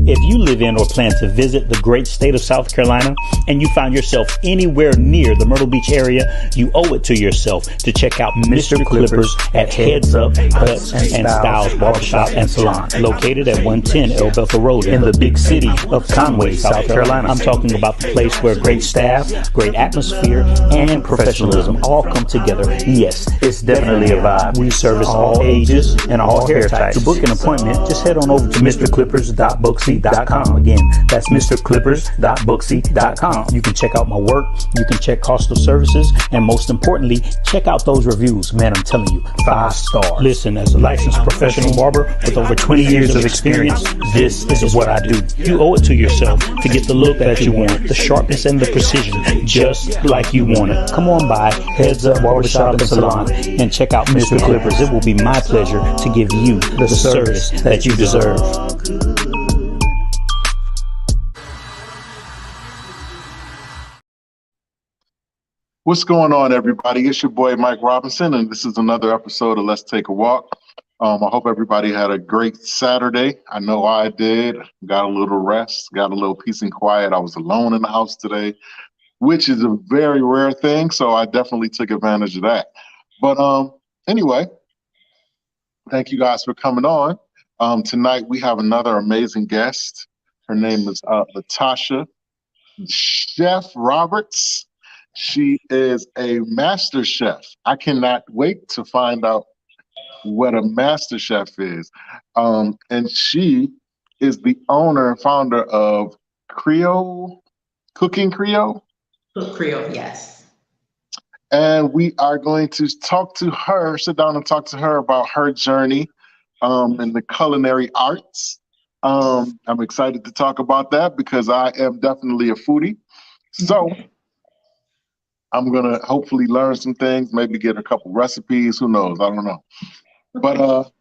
If you live in or plan to visit the great state of South Carolina and you find yourself anywhere near the Myrtle Beach area, you owe it to yourself to check out Mr. Clippers at Heads Up Cuts and Styles Barbershop and Salon, located at 110 El Bethel Road in the big city of Conway, South Carolina. I'm talking about the place where great staff, great atmosphere, and professionalism all come together. Yes, it's definitely a vibe. We service all ages and all hair types. To book an appointment, just head on over to mrclippers.booksy.com. Again, that's mrclippers.booksy.com. You can check out my work, you can check cost of services, and most importantly, check out those reviews. Man, I'm telling you, 5 stars. Listen, as a licensed professional barber with over 20 years of experience, this is what I do. You owe it to yourself to get the look that you want, the sharpness and the precision, just like you want it. Come on by Heads Up Barbershop and Salon and check out Mr. Clippers. It will be my pleasure to give you the service that you deserve. What's going on, everybody? It's your boy, Mike Robinson, and this is another episode of Let's Take a Walk. I hope everybody had a great Saturday. I know I did. Got a little rest, got a little peace and quiet. I was alone in the house today, which is a very rare thing, so I definitely took advantage of that. But anyway, thank you guys for coming on. Tonight we have another amazing guest. Her name is Latasha Chef Roberts. She is a master chef. I cannot wait to find out what a master chef is. And she is the owner and founder of Cooking Creole. Cook Creole, yes. And we are going to sit down and talk to her about her journey in the culinary arts. I'm excited to talk about that because I am definitely a foodie. So I'm going to hopefully learn some things, maybe get a couple recipes. Who knows? I don't know. But for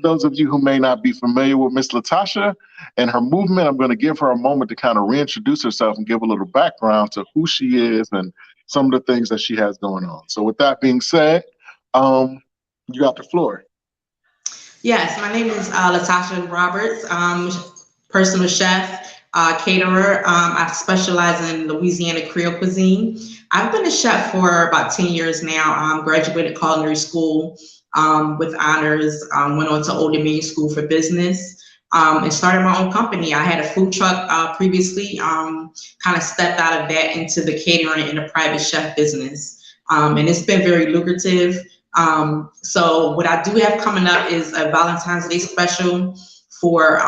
those of you who may not be familiar with Miss Latasha and her movement, I'm going to give her a moment to kind of reintroduce herself and give a little background to who she is and some of the things that she has going on. So with that being said, you got the floor. Yes, my name is Latasha Roberts. Personal chef, caterer. I specialize in Louisiana Creole cuisine. I've been a chef for about 10 years now. Graduated culinary school with honors, went on to Old Dominion School for Business, and started my own company. I had a food truck previously, kind of stepped out of that into the catering and the private chef business. And it's been very lucrative. So what I do have coming up is a Valentine's Day special for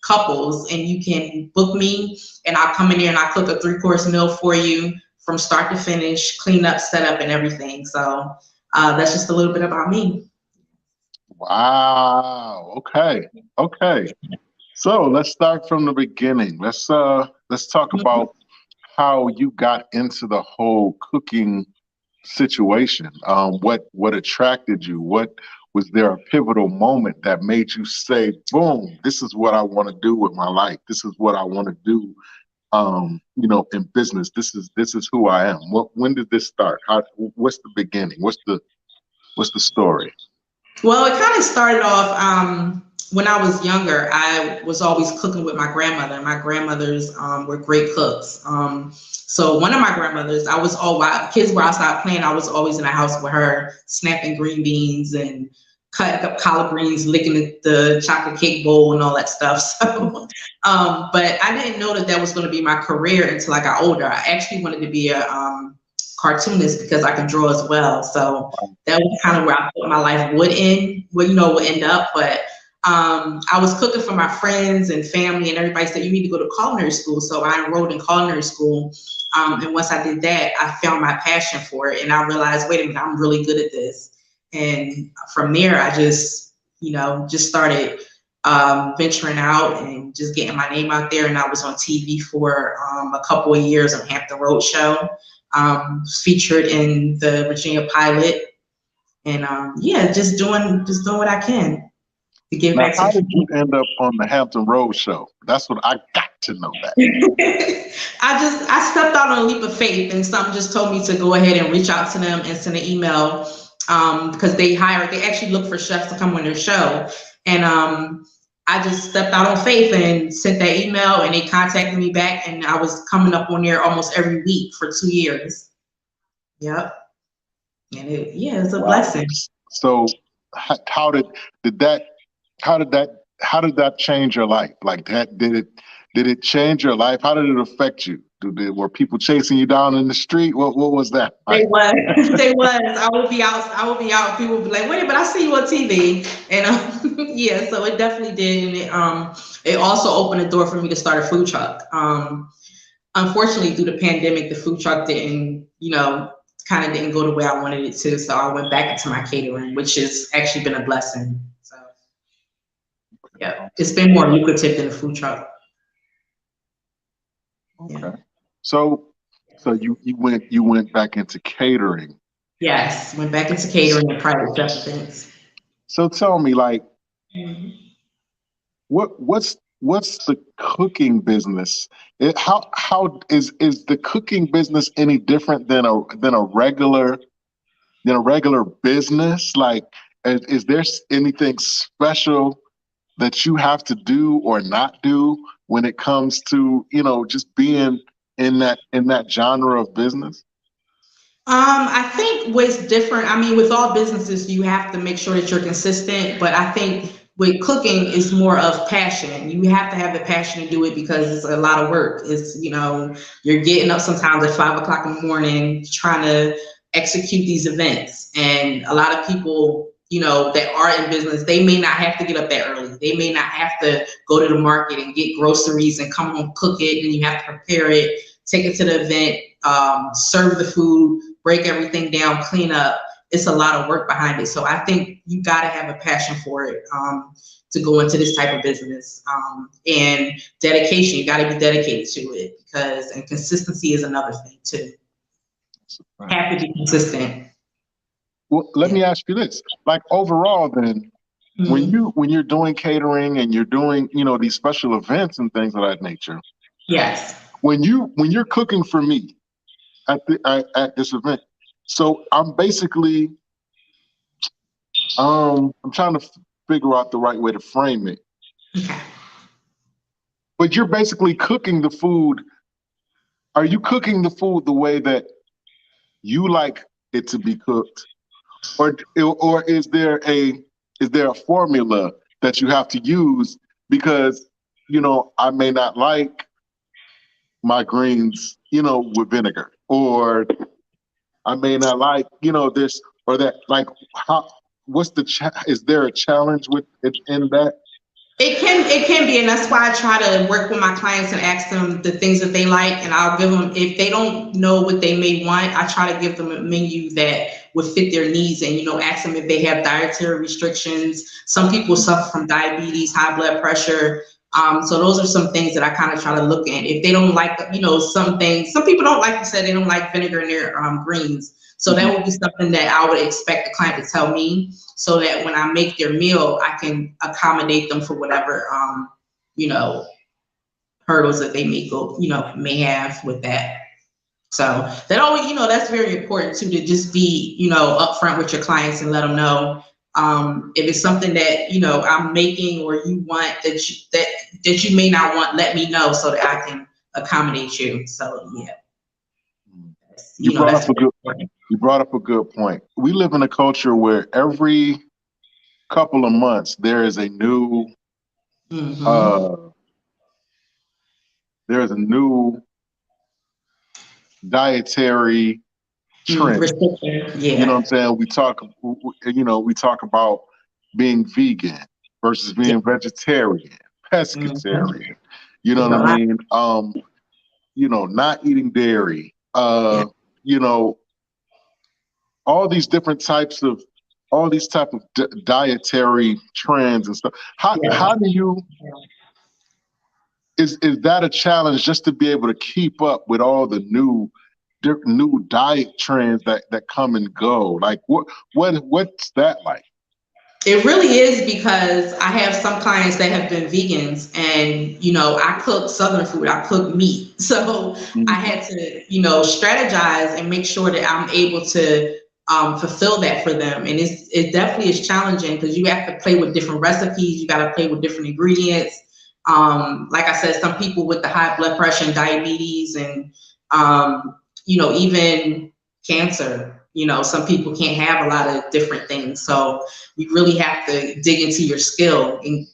couples, and you can book me and I'll come in here and I'll cook a 3-course meal for you from start to finish, clean up, set up, and everything. So that's just a little bit about me. Wow. Okay. So let's start from the beginning. Let's talk about how you got into the whole cooking situation. What attracted you? Was there a pivotal moment that made you say, boom, this is what I want to do with my life. This is what I want to do, in business. This is who I am. When did this start? What's the beginning? What's the story? Well, it kind of started off when I was younger. I was always cooking with my grandmother. My grandmothers were great cooks. So one of my grandmothers, while kids were outside playing, I was always in the house with her, snapping green beans and cutting up collard greens, licking the chocolate cake bowl and all that stuff. So, but I didn't know that was going to be my career until I got older. I actually wanted to be a cartoonist because I could draw as well. So that was kind of where I thought my life would end up. But I was cooking for my friends and family, and everybody said, you need to go to culinary school. So I enrolled in culinary school. And once I did that, I found my passion for it. And I realized, wait a minute, I'm really good at this. And from there, I just started venturing out and just getting my name out there. And I was on TV for a couple of years on Hampton Road Show, featured in the Virginia pilot. And just doing what I can to give back. How did you end up on the Hampton Road Show? That's what I got to know that. I stepped out on a leap of faith, and something just told me to go ahead and reach out to them and send an email because they actually look for chefs to come on their show. And I I just stepped out on faith and sent that email, and they contacted me back, and I was coming up on there almost every week for 2 years. Yep. And it's a blessing. So how did that change your life? Like that, did it change your life? How did it affect you? Were people chasing you down in the street? What was that like? They was. I would be out. People would be like, wait, but I see you on TV. And yeah, so it definitely did. And it also opened the door for me to start a food truck. Unfortunately, through the pandemic, the food truck didn't go the way I wanted it to. So I went back into my catering, which has actually been a blessing. So yeah, it's been more lucrative than a food truck. Okay. Yeah. So you went back into catering. Yes, went back into catering and private chef events. So tell me, like, what's the cooking business? How is the cooking business any different than a regular business? Like, is there anything special that you have to do or not do when it comes to, just being in that genre of business? I think what's different, I mean, with all businesses, you have to make sure that you're consistent, but I think with cooking is more of passion. You have to have the passion to do it because it's a lot of work. It's, you're getting up sometimes at 5 o'clock in the morning, trying to execute these events. And a lot of people, that are in business, they may not have to get up that early. They may not have to go to the market and get groceries and come home, cook it, and you have to prepare it, take it to the event, serve the food, break everything down, clean up. It's a lot of work behind it. So I think you got to have a passion for it to go into this type of business. And dedication, you got to be dedicated to it and consistency is another thing too. Have to be consistent. Well, let me ask you this: like overall, then, when you're doing catering and you're doing these special events and things of that nature, yes. When you're cooking for me at this event, so I'm basically I'm trying to figure out the right way to frame it. Okay. But you're basically cooking the food. Are you cooking the food the way that you like it to be cooked? Or is there a formula that you have to use because I may not like my greens with vinegar, or I may not like this or that. Like, what's is there a challenge with it in that? It can be, and that's why I try to work with my clients and ask them the things that they like, and I'll give them, if they don't know what they may want, I try to give them a menu that would fit their needs, and ask them if they have dietary restrictions. Some people suffer from diabetes, high blood pressure. So those are some things that I kind of try to look at. If they don't like, some things, some people don't like, you said, they don't like vinegar in their greens. So that would be something that I would expect the client to tell me, so that when I make their meal, I can accommodate them for whatever, hurdles that they may have with that. So that always, that's very important too, to just be, upfront with your clients and let them know if it's something that, I'm making or you want that you may not want, let me know so that I can accommodate you. So yeah. You brought up a good point. We live in a culture where every couple of months there is a new dietary trend. Yeah. You know what I'm saying? We talk about being vegan versus being vegetarian, pescatarian. You know what I mean? Not eating dairy. All these types of dietary trends and stuff. How do you? Is that a challenge just to be able to keep up with all the new diet trends that come and go? Like what's that like? It really is, because I have some clients that have been vegans, and I cook Southern food, I cook meat, so I had to strategize and make sure that I'm able to fulfill that for them. And it definitely is challenging because you have to play with different recipes. You got to play with different ingredients. Like I said, some people with the high blood pressure and diabetes and, even cancer, some people can't have a lot of different things. So you really have to dig into your skill and,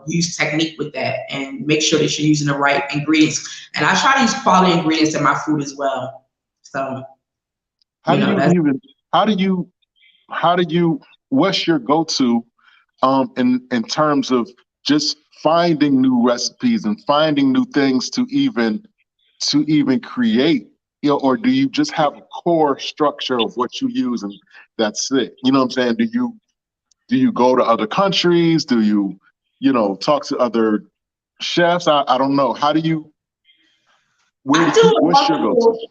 use technique with that and make sure that you're using the right ingredients. And I try to use quality ingredients in my food as well. So, what's your go-to in terms of just finding new recipes and finding new things to even create, or do you just have a core structure of what you use and that's it? You know what I'm saying? Do you go to other countries? Do you, talk to other chefs? I don't know. What's your go-to?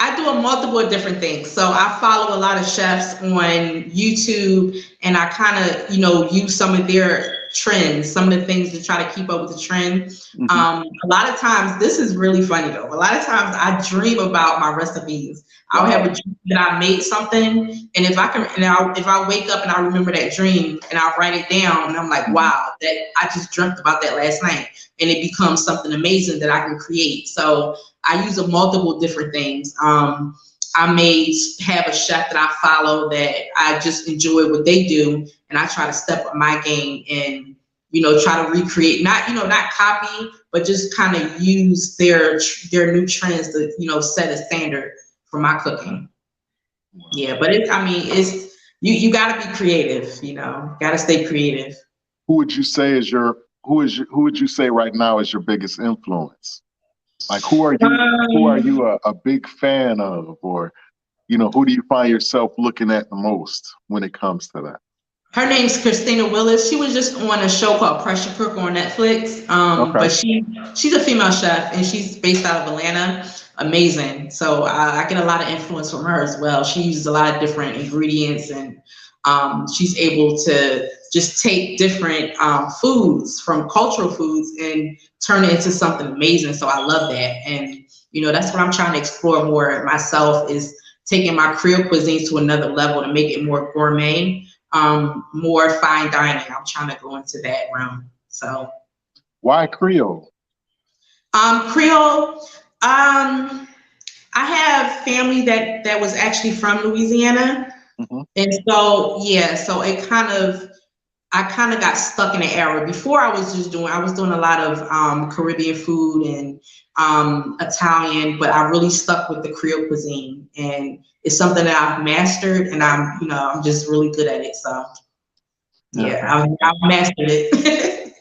I do a multiple different things. So I follow a lot of chefs on YouTube, and I kind of, use some of their trends, some of the things to try to keep up with the trend. Mm-hmm. A lot of times, this is really funny though. A lot of times I dream about my recipes. I'll have a dream that I made something, and if I wake up and I remember that dream and I'll write it down, and I'm like, wow, that I just dreamt about that last night, and it becomes something amazing that I can create. So I use multiple different things. I may have a chef that I follow that I just enjoy what they do, and I try to step up my game and, try to recreate, not copy, but just kind of use their new trends to, set a standard for my cooking. Yeah, but it's you got to be creative, got to stay creative. Who would you say right now is your biggest influence? Like, who are you a big fan of, or, who do you find yourself looking at the most when it comes to that? Her name's Christina Willis. She was just on a show called Pressure Cook on Netflix. Okay. But she's a female chef, and she's based out of Atlanta. Amazing. So I get a lot of influence from her as well. She uses a lot of different ingredients, and she's able to just take different foods from cultural foods and turn it into something amazing. So I love that. And, that's what I'm trying to explore more myself, is taking my Creole cuisine to another level to make it more gourmet, more fine dining. I'm trying to go into that realm. So why Creole? Creole, I have family that was actually from Louisiana. Mm-hmm. And so, so I kind of got stuck in an era. Before I was doing a lot of Caribbean food and Italian, but I really stuck with the Creole cuisine, and it's something that I've mastered, and I'm just really good at it. So I've mastered it.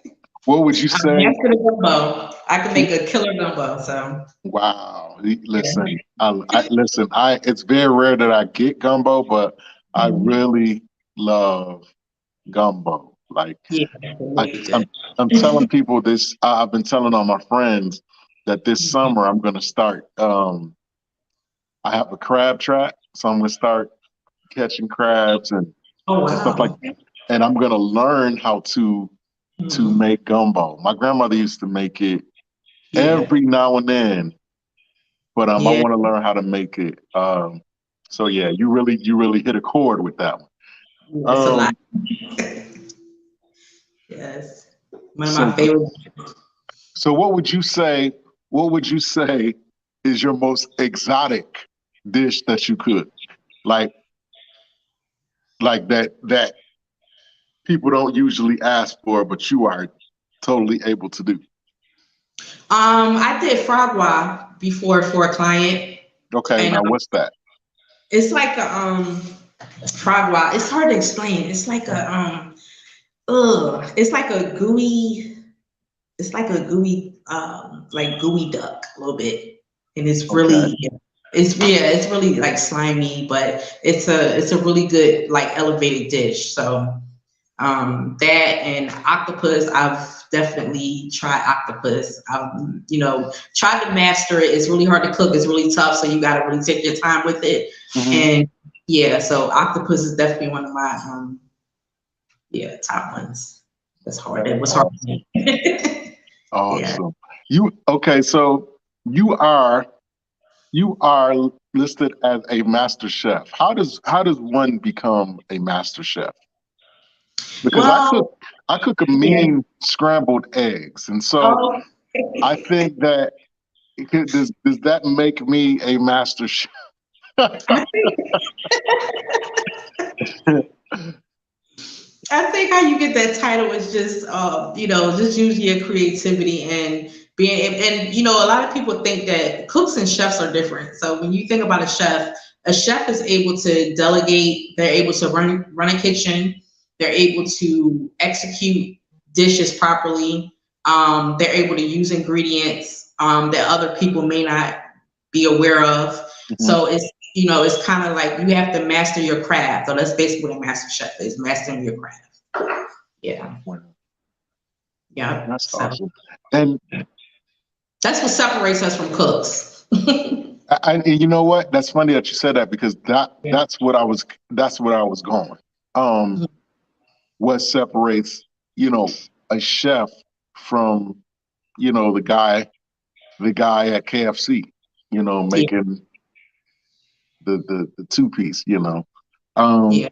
What would you say? I mastered a gumbo. I can make a killer gumbo. So wow, listen, it's very rare that I get gumbo, but I really love gumbo. Like, I'm telling people this. I've been telling all my friends that this summer I'm going to start. I have a crab trap, so I'm going to start catching crabs and stuff like that. And I'm going to learn how to make gumbo. My grandmother used to make it every now and then, but I want to learn how to make it. So yeah, you really hit a chord with that one. That's a lot. Yes, one of my favorites. So what would you say is your most exotic dish that you cook? Like that people don't usually ask for, but you are totally able to do. I did frog before for a client. Okay, and, now what's that? It's like a frog. It's hard to explain. It's like a it's like a gooey. It's like a gooey, like gooey duck a little bit, and it's really, it's really like slimy, but it's a really good like elevated dish. So that and octopus, I've definitely tried octopus. I've tried to master it. It's really hard to cook. It's really tough, so you got to really take your time with it. Mm-hmm. And so octopus is definitely one of my top ones. That's hard. It was hard. Awesome. So you are You are listed as a master chef. How does one become a master chef? Because Well, I cook a yeah. mean scrambled eggs, and so Oh, I think that does that make me a master chef? I think I think how you get that title is just, just using your creativity and being, and a lot of people think that cooks and chefs are different. So when you think about a chef is able to delegate. They're able to run a kitchen. They're able to execute dishes properly. They're able to use ingredients that other people may not be aware of. Mhm. So it's kind of like you have to master your craft. So that's basically what a master chef is, mastering your craft. Yeah. Wow, Yeah. that's So awesome. And that's what separates us from cooks. you know what? That's funny that you said that because Yeah. that's what I was going. Um, what separates a chef from the guy at KFC, Yeah. making the two piece. Um, Yeah.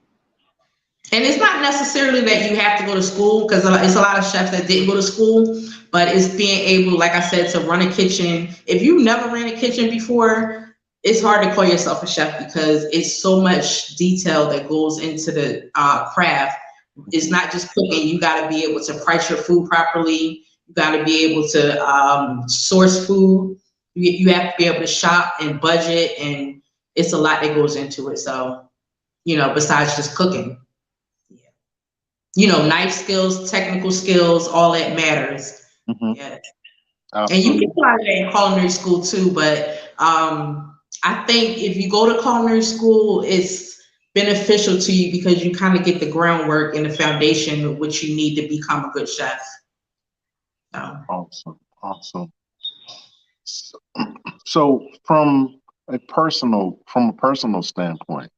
And it's not necessarily that you have to go to school, because it's a lot of chefs that didn't go to school, but it's being able, like I said, to run a kitchen. If you've never ran a kitchen before, it's hard to call yourself a chef because it's so much detail that goes into the craft. It's not just cooking. You got to be able to price your food properly. You got to be able to source food. You have to be able to shop and budget, and it's a lot that goes into it. So, besides just cooking. Knife skills, technical skills, all that matters. mhm, Yeah. And you can absolutely. apply that in culinary school too, but I think if you go to culinary school, it's beneficial to you because you kind of get the groundwork and the foundation of what you need to become a good chef. So, Awesome. Awesome. So, so from a personal standpoint,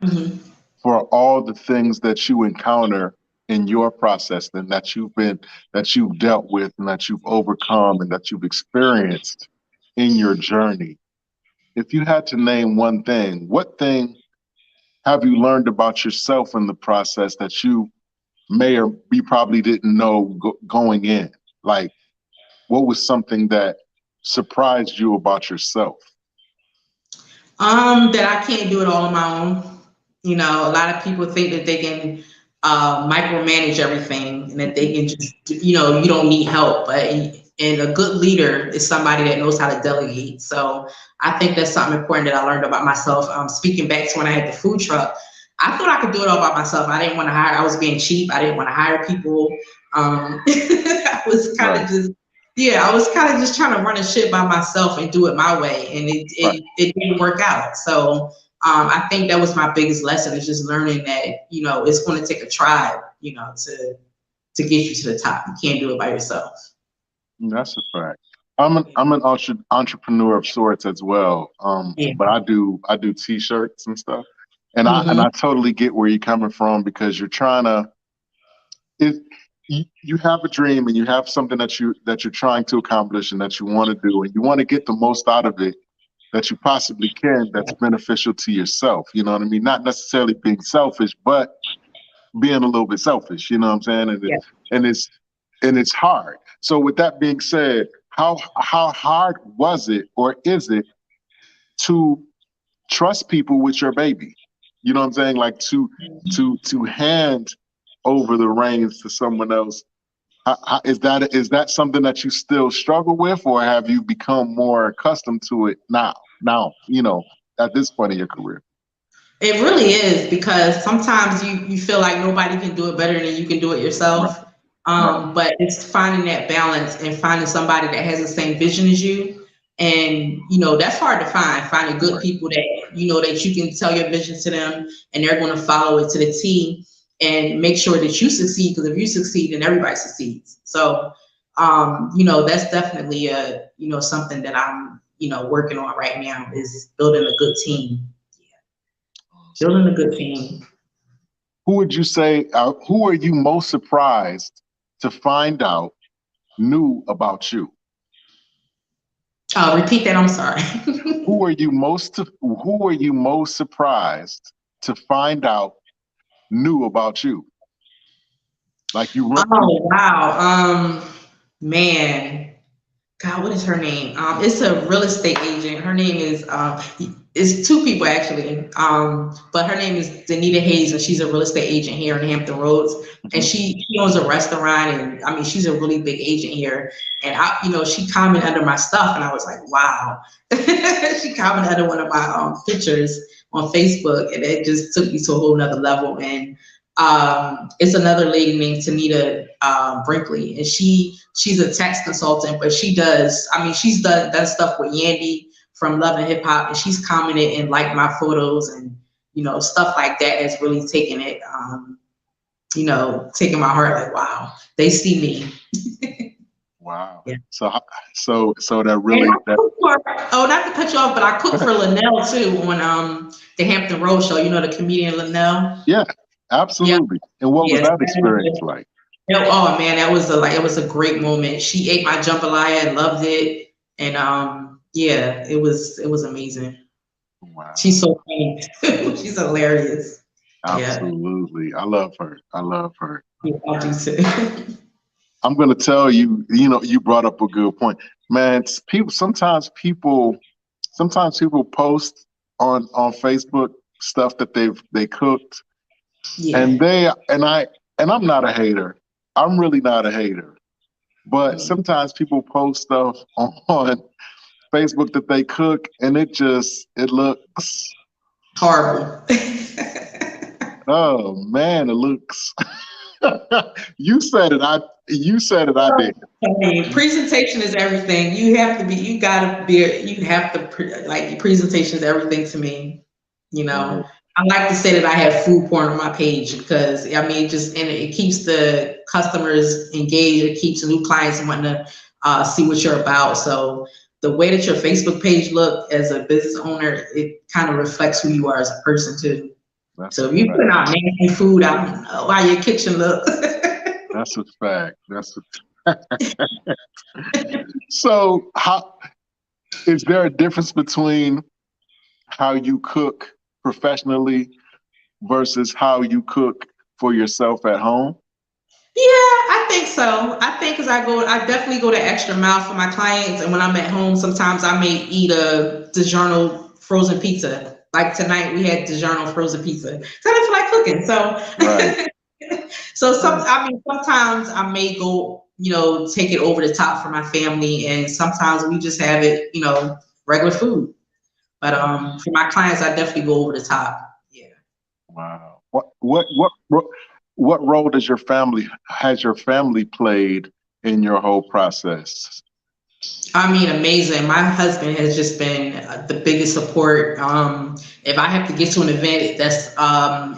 mhm. for all the things that you encounter in your process and that you've dealt with and that you've overcome and that you've experienced in your journey, if you had to name one thing, what thing have you learned about yourself in the process that you may or you probably didn't know going in? Like, what was something that surprised you about yourself? That I can't do it all on my own. A lot of people think that they can micromanage everything and that they can just, you don't need help. But and a good leader is somebody that knows how to delegate. So I think that's something important that I learned about myself. Speaking back to when I had the food truck, I thought I could do it all by myself. I didn't want to hire. I was being cheap. I didn't want to hire people. I was kind Right, of just yeah, I was kind of just trying to run a shit by myself and do it my way, and it right. it, it didn't work out. So I think that was my biggest lesson is just learning that it's going to take a tribe, to get you to the top. You can't do it by yourself. That's a fact. I'm an entrepreneur of sorts as well. Yeah. But I do t-shirts and stuff. And I and Hmm. I totally get where you're coming from because you're trying to it you have a dream and you have something that you're trying to accomplish and that you want to do and you want to get the most out of it that you possibly can that's beneficial to yourself. You know what I mean? Not necessarily being selfish, but being a little bit selfish, you know what I'm saying? Yeah. And it's hard. So with that being said, how hard was it or is it to trust people with your baby? You know what I'm saying? Like to hand over the reins to someone else. Is that something that you still struggle with, or have you become more accustomed to it now? Now, at this point in your career. It really is because sometimes you feel like nobody can do it better than you can do it Right, yourself. right, But it's finding that balance and finding somebody that has the same vision as you. And that's hard to find. Finding good right. people that you can tell your vision to them and they're going to follow it to the T and make sure that you succeed. Because if you succeed, then everybody succeeds. So that's definitely something that I'm working on right now is building a good team. Building a good team. Who would you say? Who are you most surprised to find out knew about you? Repeat that. I'm sorry. Who are you most surprised to find out knew about you? Like you run. Oh wow. Man. God, what is her name? It's a real estate agent. Her name is it's two people actually. But her name is Danita Hayes, and she's a real estate agent here in Hampton Roads. And she owns a restaurant, and I mean she's a really big agent here. And she commented under my stuff, and I was like, wow. She commented under one of my pictures on Facebook, and it just took me to a whole nother level. And it's another lady named Tanita Brinkley, and she's a tax consultant, but she's done stuff with Yandy from Love and Hip Hop, and she's commented and liked my photos, and stuff like that has really taken it, taken my heart. Like, wow, they see me. Wow. Yeah. So that really. Not to cut you off, but I cook for Linnell too on the Hampton Road show. You know the comedian Linnell. Yeah, absolutely. Yeah. And what was that experience like? Oh man, it was a great moment. She ate my jambalaya and loved it, and it was amazing. Wow. She's so funny. She's hilarious. Absolutely. Yeah. I love her. Yeah, I do too. I'm going to tell you, you brought up a good point, man. Sometimes people post on Facebook stuff that they cooked, yeah. and I'm not a hater. I'm really not a hater, but sometimes people post stuff on Facebook that they cook, and it looks horrible. Oh man, it looks. You said it. I did. I mean, presentation is everything. You have to presentation is everything to me. I like to say that I have food porn on my page because it keeps the customers engaged. It keeps new clients wanting to see what you're about. So the way that your Facebook page look as a business owner, it kind of reflects who you are as a person too. So if you put out nasty food, I don't know how your kitchen look. That's a fact. So is there a difference between how you cook professionally versus how you cook for yourself at home? Yeah, I think so. I think I definitely go the extra mile for my clients, and when I'm at home, sometimes I may eat a DiGiorno frozen pizza. Like tonight, we had DiGiorno frozen pizza. So I didn't feel like cooking. So, right. Sometimes I may go, take it over the top for my family, and sometimes we just have it, regular food. But for my clients, I definitely go over the top. Yeah. Wow. What role has your family played in your whole process? I mean, amazing. My husband has just been the biggest support. If I have to get to an event that's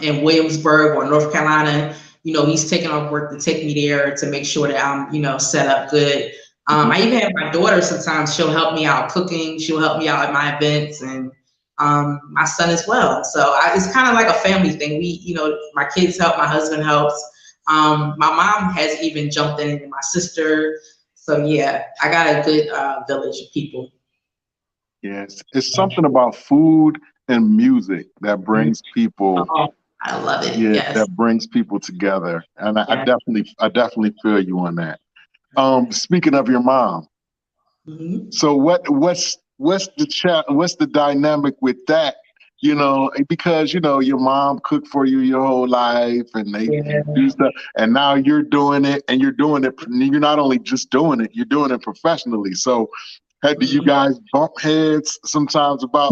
in Williamsburg or North Carolina, he's taking off work to take me there to make sure that I'm, set up good. I even have my daughter sometimes. She'll help me out cooking. She'll help me out at my events, and my son as well. So it's kind of like a family thing. My kids help, my husband helps. My mom has even jumped in, and my sister. So yeah, I got a good village of people. Yes, it's something about food and music that brings people. Oh, I love it. Yeah, yes. That brings people together, and I definitely feel you on that. Speaking of your mom, so what's the dynamic with that? Because your mom cooked for you your whole life, and they do stuff, and now you're doing it, and you're doing it. You're not only just doing it, you're doing it professionally. So, do you guys bump heads sometimes about?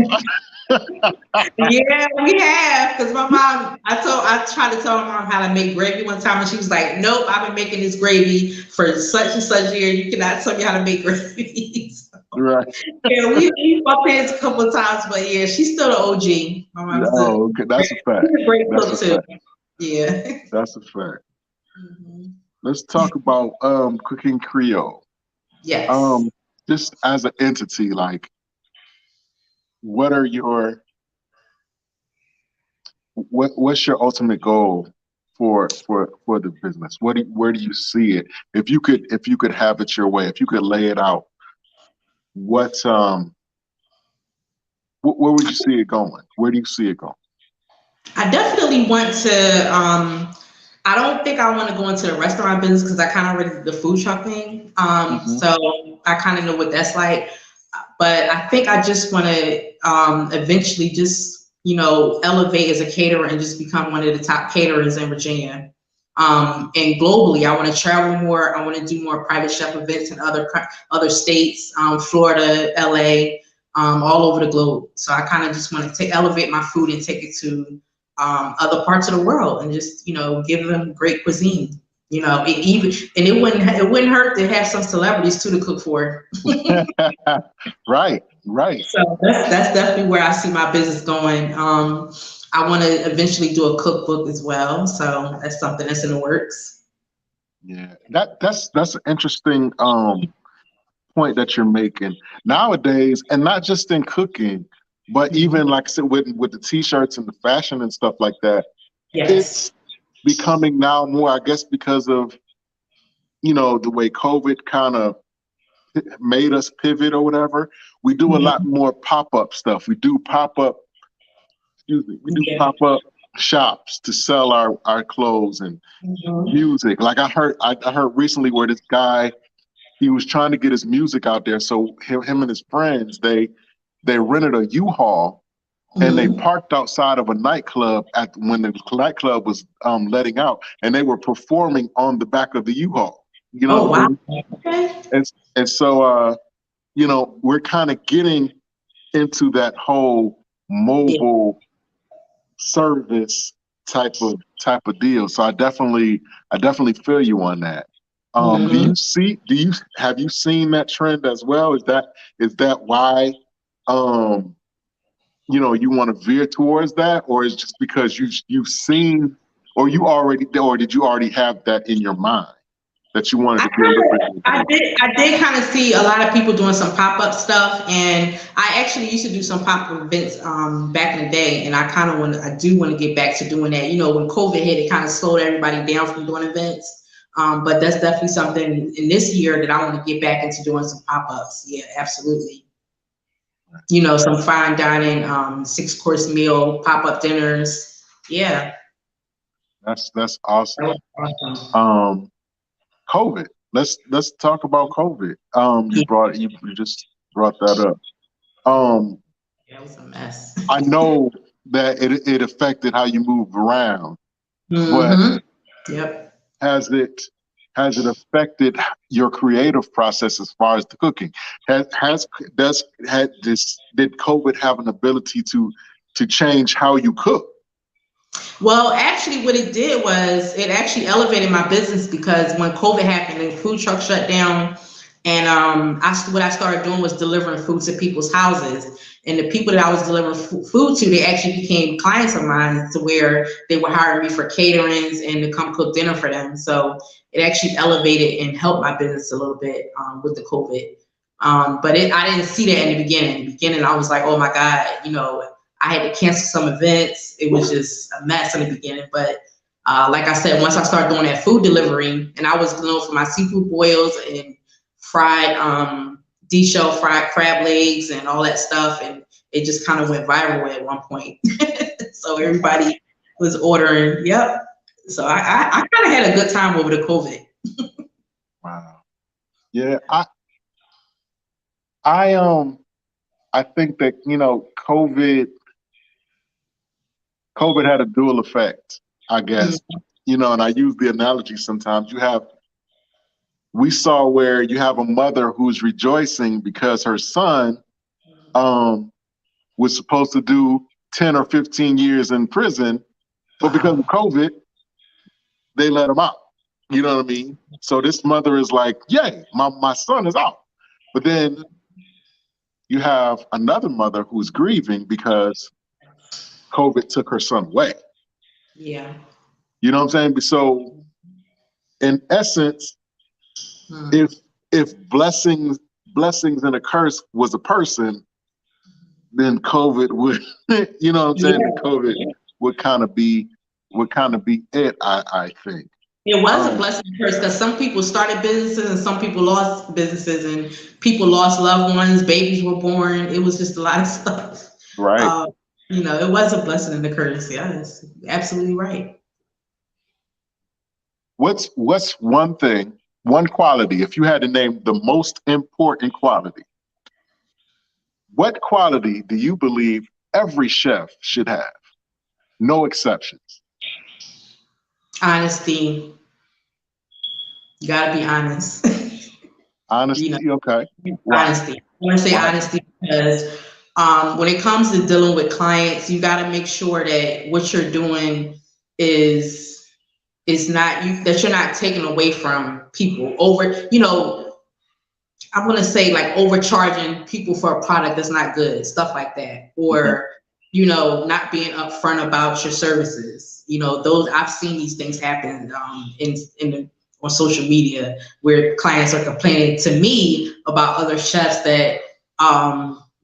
Yeah, we have, because my mom, I tried to tell my mom how to make gravy one time, and she was like, nope, I've been making this gravy for such and such year. You cannot tell me how to make gravy. Right. Yeah, we bumped heads a couple of times, but yeah, she's still the OG. My mom's okay, that's a fact. She's a great cook too. Yeah. That's a fact. Let's talk about cooking Creole. Yes. Just as an entity, like, what's your ultimate goal for the business? Where do you see it? If you could have it your way, if you could lay it out, what where would you see it going? Where do you see it going? I definitely want to. I don't think I want to go into the restaurant business because I kind of already did the food truck thing. Hmm. So I kind of know what that's like. But I think I just want to eventually just, elevate as a caterer and just become one of the top caterers in Virginia. And globally, I want to travel more. I want to do more private chef events in other states, Florida, LA, all over the globe. So I kind of just want to elevate my food and take it to other parts of the world and just, give them great cuisine. It wouldn't hurt to have some celebrities too to cook for. Right, right. So that's definitely where I see my business going. I want to eventually do a cookbook as well. So that's something that's in the works. Yeah, that's an interesting point that you're making nowadays, and not just in cooking, but even like I said with the t-shirts and the fashion and stuff like that. Yes. It's becoming now more, I guess, because of the way COVID kind of made us pivot or whatever. We do a lot Mhm. more pop-up stuff. We do pop-up, excuse me, we do Yeah. pop-up shops to sell our clothes and Mhm. music. Like I heard recently where this guy, he was trying to get his music out there. So him and his friends, they rented a U-Haul and they Mhm. parked outside of a nightclub when the nightclub was letting out, and they were performing on the back of the U-Haul. You know Oh, what I wow. mean? Okay. And so we're kind of getting into that whole Yeah. mobile service type of deal. So I definitely feel you on that. Mhm. Have you seen that trend as well? Is that why um you want to veer towards that, or is it just because you've seen, or did you already have that in your mind that you wanted I to kind of, deliberately I do? did, I did kind of see a lot of people doing some pop up stuff, and I actually used to do some pop up events back in the day, and I do want to get back to doing that. When COVID hit, it kind of slowed everybody down from doing events. But that's definitely something in this year that I want to get back into doing some pop ups. Yeah, absolutely. Some fine dining, 6-course meal, pop up dinners. Yeah, That's that awesome. was awesome. Um, COVID. Let's talk about COVID. Yeah, You just brought that up. Um, that was a mess. I know that it affected how you move around, but Mm-hmm. Yep. has it has it affected your creative process as far as the cooking? Has does had this Did COVID have an ability to change how you cook? Well, actually, what it did was it actually elevated my business because when COVID happened and food trucks shut down, and what I started doing was delivering food to people's houses. And the people that I was delivering food to, they actually became clients of mine to where they were hiring me for caterings and to come cook dinner for them. So it actually elevated and helped my business a little bit with the COVID. But I didn't see that in the beginning. In the beginning, I was like, oh my God, I had to cancel some events. It was just a mess in the beginning. But like I said, once I started doing that food delivery, and I was known for my seafood boils and fried de-shell fried crab legs and all that stuff, and it just kind of went viral at one point. So everybody was ordering. Yep. So I kind of had a good time over the COVID. Wow. Yeah, I I think that COVID had a dual effect, I guess. And I use the analogy sometimes. We saw where you have a mother who's rejoicing because her son um, was supposed to do 10 or 15 years in prison, but because of Wow. COVID, they let him out. You know what I mean? So this mother is like, yay, my son is out. But then you have another mother who's grieving because COVID took her son away. Yeah. You know what I'm saying? So in essence, Hmm. if blessings and a curse was a person, then COVID would, Yeah. Then COVID would kind of be it. I think. It was a blessing first because some people started businesses and some people lost businesses and people lost loved ones, babies were born. It was just a lot of stuff. Right. It was a blessing and a curse. Yes, absolutely right. What's one thing, one quality, if you had to name the most important quality, what quality do you believe every chef should have? No exceptions. Honesty. You gotta be honest. Honesty, okay. Why? Honesty. I want to say Why? honesty because when it comes to dealing with clients, you got to make sure that what you're doing is not that you're not taking away from people over. I want to say like overcharging people for a product that's not good, stuff like that, or not being upfront about your services. Those I've seen these things happen on social media where clients are complaining to me about other chefs that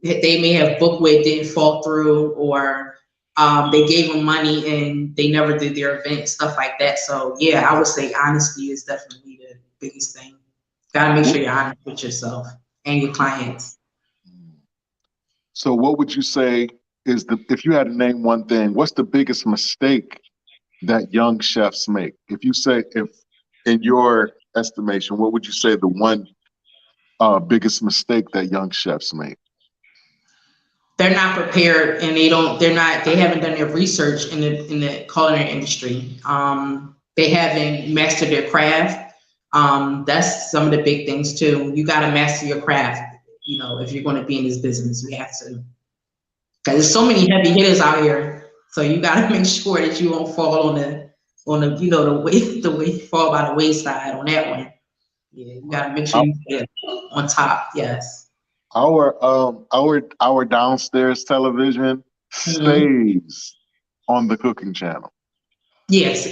they may have booked with didn't fall through, or they gave them money and they never did their event, stuff like that. So yeah, I would say honesty is definitely the biggest thing. Gotta make sure you're honest with yourself and your clients. So what would you say is if you had to name one thing, what's the biggest mistake that young chefs make? If in your estimation, what would you say the one biggest mistake that young chefs make? They're not prepared and they haven't done their research in the culinary industry. They haven't mastered their craft. That's some of the big things too. You got to master your craft. If you're going to be in this business, you have to. Because there's so many heavy hitters out here, so you got to make sure that you won't fall on the way fall by the wayside on that one. Yeah, you got to make sure you get on top. Yes. Our downstairs television stays on the cooking channel. Yes.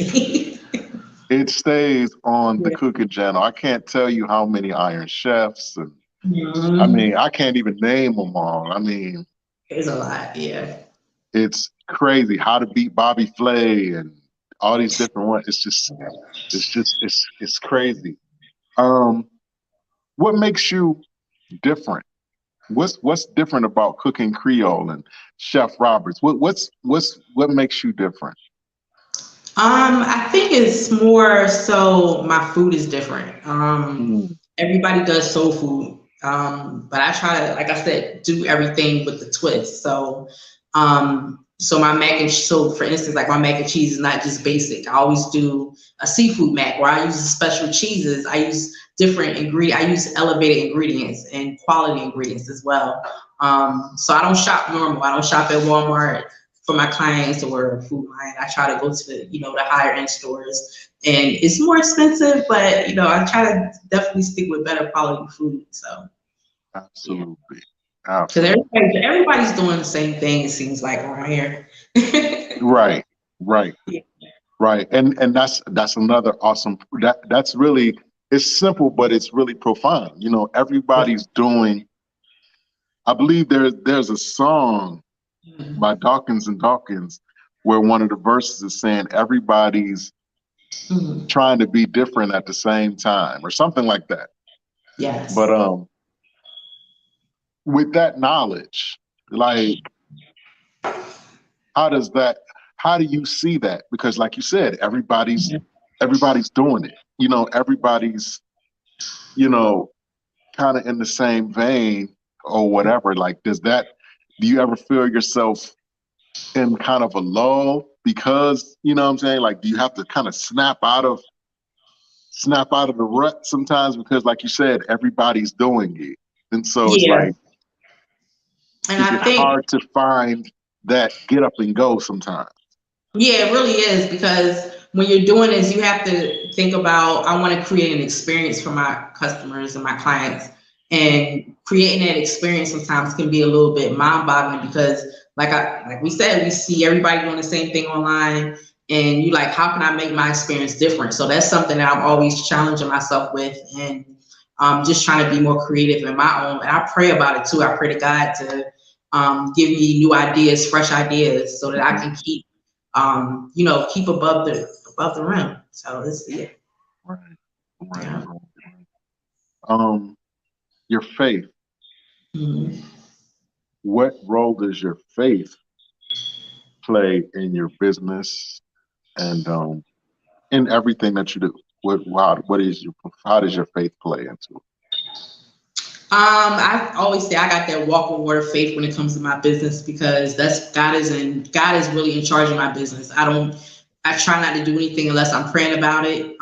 It stays on the cooking channel. I can't tell you how many Iron Chefs, and I mean, I can't even name them all. I mean, it's a lot. Yeah. It's crazy. How to Beat Bobby Flay and all these different ones. It's crazy. What makes you different? What's different about Cooking Creole and Chef Roberts? What makes you different? I think it's more so my food is different. Everybody does soul food, but I try to, like I said, do everything with the twist. So for instance, like my mac and cheese is not just basic. I always do a seafood mac where I use special cheeses. I use different ingredients. I use elevated ingredients and quality ingredients as well. So I don't shop normal. I don't shop at Walmart for my clients or Food Lion. I try to go to the higher end stores, and it's more expensive, but I try to definitely stick with better quality food. So absolutely. Yeah. Because everybody's doing the same thing, it seems like, around here. Right. Yeah. Right. And that's another awesome, that's really, it's simple, but it's really profound. Everybody's doing, I believe there's a song by Dawkins and Dawkins where one of the verses is saying everybody's trying to be different at the same time or something like that. Yes. But with that knowledge, like, how do you see that? Because like you said, everybody's doing it. Everybody's, kind of in the same vein or whatever. Like, do you ever feel yourself in kind of a lull because, you know what I'm saying? Like, do you have to kind of snap out of the rut sometimes? Because like you said, everybody's doing it. And so it's like, and I it's think hard to find that get up and go sometimes. Yeah, it really is, because when you're doing this, you have to think about, I want to create an experience for my customers and my clients. And creating that experience sometimes can be a little bit mind-boggling because, like we said, we see everybody doing the same thing online, and you like, how can I make my experience different? So that's something that I'm always challenging myself with, and just trying to be more creative in my own. And I pray about it too. I pray to God to give me new ideas, fresh ideas, so that I can keep keep above the rim. So Right. Right. Yeah. Right. Your faith. Mhm. What role does your faith play in your business and in everything that you do? How does your faith play into it? I always say I got that walk with water faith when it comes to my business because God is really in charge of my business. I try not to do anything unless I'm praying about it.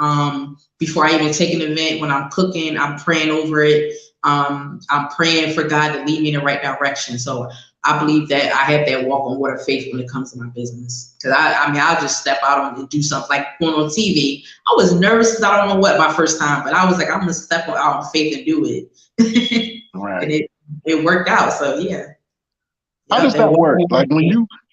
Before I even take an event, when I'm cooking, I'm praying over it. I'm praying for God to lead me in the right direction. So I believe that I have that walk on water faith when it comes to my business. Because I mean, I'll just step out and do something like going on TV. I was nervous because I don't know what my first time, but I was like, I'm gonna step out on faith and do it. Right. And it worked out. So yeah. How does that work? Like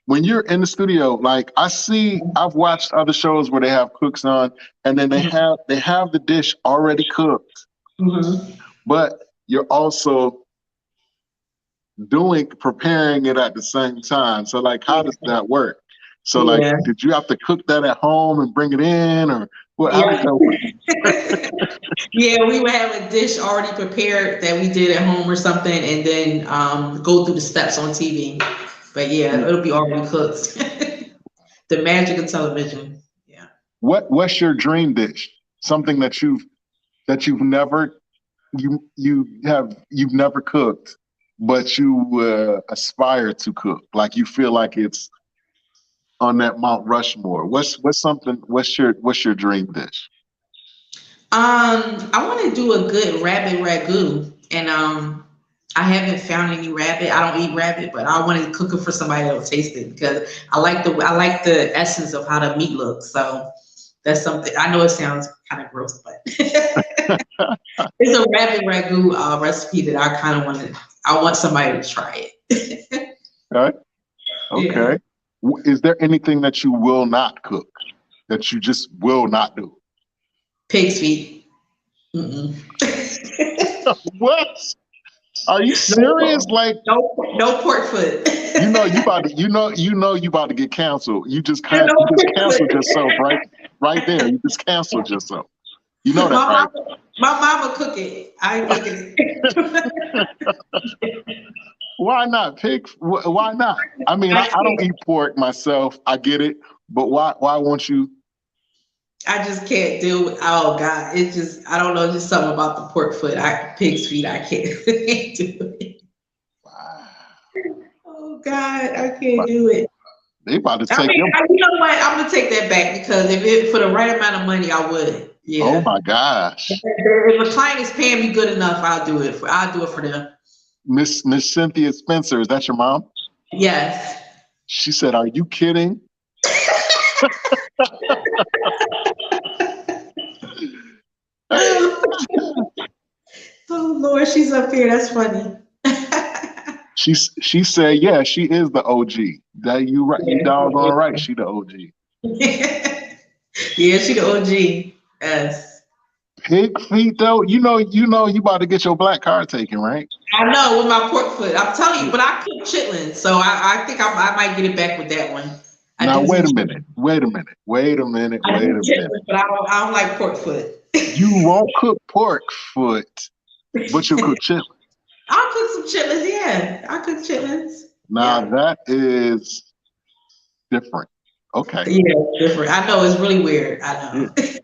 when you're in the studio, like I've watched other shows where they have cooks on, and then they have the dish already cooked, but you're also preparing it at the same time. So like, how does that work? So like, did you have to cook that at home and bring it in, or what? How does that work? Yeah, we would have a dish already prepared that we did at home or something, and then go through the steps on TV. But yeah, it'll be already cooked. The magic of television. Yeah. What's your dream dish? Something that you've never you've never cooked, but you aspire to cook. Like you feel like it's on that Mount Rushmore. What's your dream dish? I want to do a good rabbit ragu, and I haven't found any rabbit. I don't eat rabbit, but I want to cook it for somebody that'll taste it because I like the essence of how the meat looks. So that's something. I know it sounds kind of gross, but it's a rabbit ragu recipe that I kind of want to. I want somebody to try it. Okay. Yeah. Is there anything that you will not cook, that you just will not do? Pig's feet. Mm-mm. What? Are you serious? Like no pork foot. you about to get canceled. You just canceled yourself right there. You just canceled yourself. You know that, right? My mama cook it. I ain't cooking it. Why not pig? Why not? I mean, I don't eat pork myself. I get it, but why won't you? I just can't deal with. Oh God, it's just I don't know. Just something about the pork foot. Pig's feet. I can't do it. Wow. Oh God, I can't do it. They about to take you know what? I'm gonna take that back because for the right amount of money, I would. Yeah. Oh my gosh. If a client is paying me good enough, I'll do it for them. Miss Cynthia Spencer, is that your mom? Yes. She said, "Are you kidding?" Oh Lord, she's up here. That's funny. She said, "Yeah, she is the OG." That you right? You doggone right. She the OG. Yeah, she the OG. Yes. Pig feet, though. You know, you about to get your black card taken, right? I know with my pork foot. I'm telling you, but I cook chitlins, so I think I might get it back with that one. Now wait a minute. But I don't like pork foot. You won't cook pork foot, but you'll cook chitlins. I'll cook some chitlins. Yeah, I'll cook chitlins. Now that is different. Okay. Yeah, different. I know it's really weird. I know. Yeah.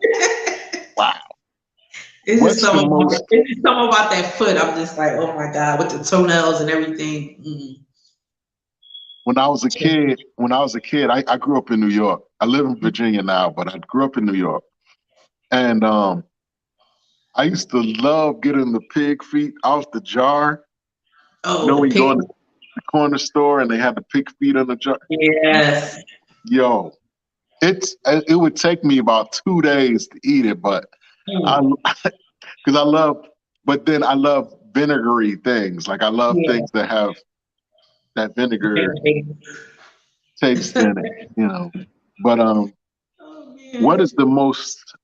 Wow. It's just something about that foot. I'm just like, oh my God, with the toenails and everything. Mm. When I was a kid, I grew up in New York. I live in Virginia now, but I grew up in New York. And I used to love getting the pig feet off the jar. Oh, you know, when you go in the corner store and they have the pig feet in the jar. Yes. Yo, it would take me about 2 days to eat it, but but then I love vinegary things. Like I love things that have that vinegar taste in it, you know. But what is the most